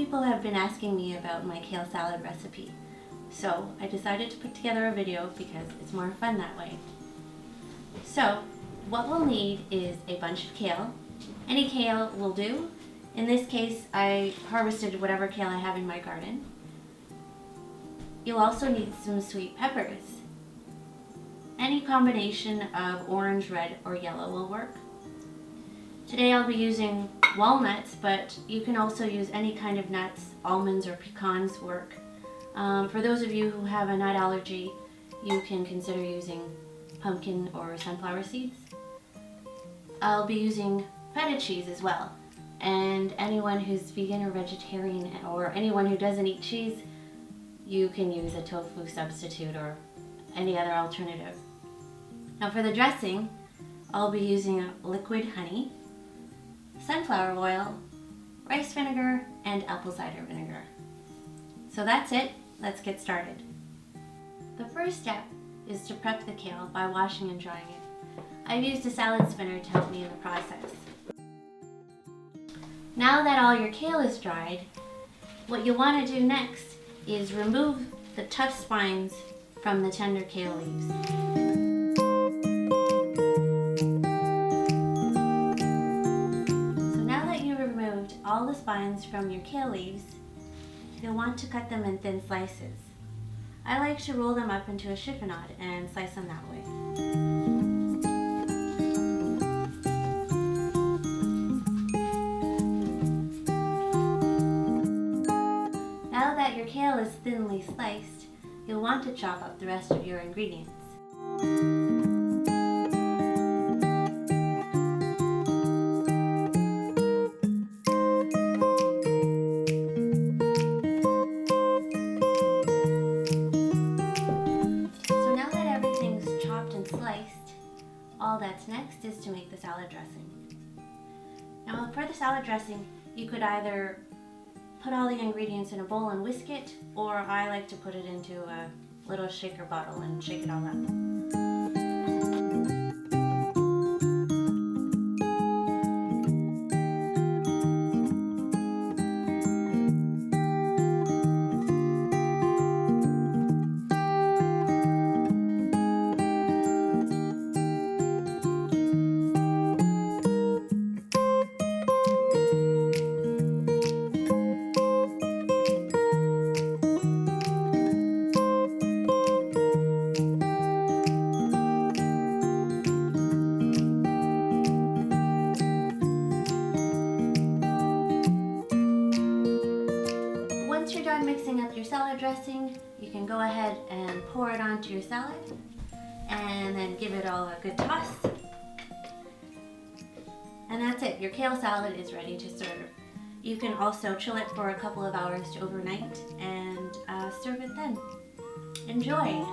people have been asking me about my kale salad recipe, so I decided to put together a video because it's more fun that way. So, what we'll need is a bunch of kale. Any kale will do. In this case, I harvested whatever kale I have in my garden. You'll also need some sweet peppers. Any combination of orange, red, or yellow will work. Today I'll be using walnuts, but you can also use any kind of nuts. Almonds or pecans work. For those of you who have a nut allergy, you can consider using pumpkin or sunflower seeds. I'll be using feta cheese as well. And anyone who's vegan or vegetarian, or anyone who doesn't eat cheese, you can use a tofu substitute or any other alternative. Now for the dressing, I'll be using liquid honey, sunflower oil, rice vinegar, and apple cider vinegar. So that's it. Let's get started. The first step is to prep the kale by washing and drying it. I've used a salad spinner to help me in the process. Now that all your kale is dried, what you'll want to do next is remove the tough spines from the tender kale leaves. So now that you've removed all the spines from your kale leaves, you'll want to cut them in thin slices. I like to roll them up into a chiffonade and slice them that way. Now that your kale is thinly sliced, you'll want to chop up the rest of your ingredients. So now that everything's chopped and sliced, all that's next is to make the salad dressing. Now for the salad dressing, you could either put all the ingredients in a bowl and whisk it, or I like to put it into a little shaker bottle and shake it all up. Once you're done mixing up your salad dressing, you can go ahead and pour it onto your salad and then give it all a good toss. And that's it, your kale salad is ready to serve. You can also chill it for a couple of hours to overnight and serve it then. Enjoy!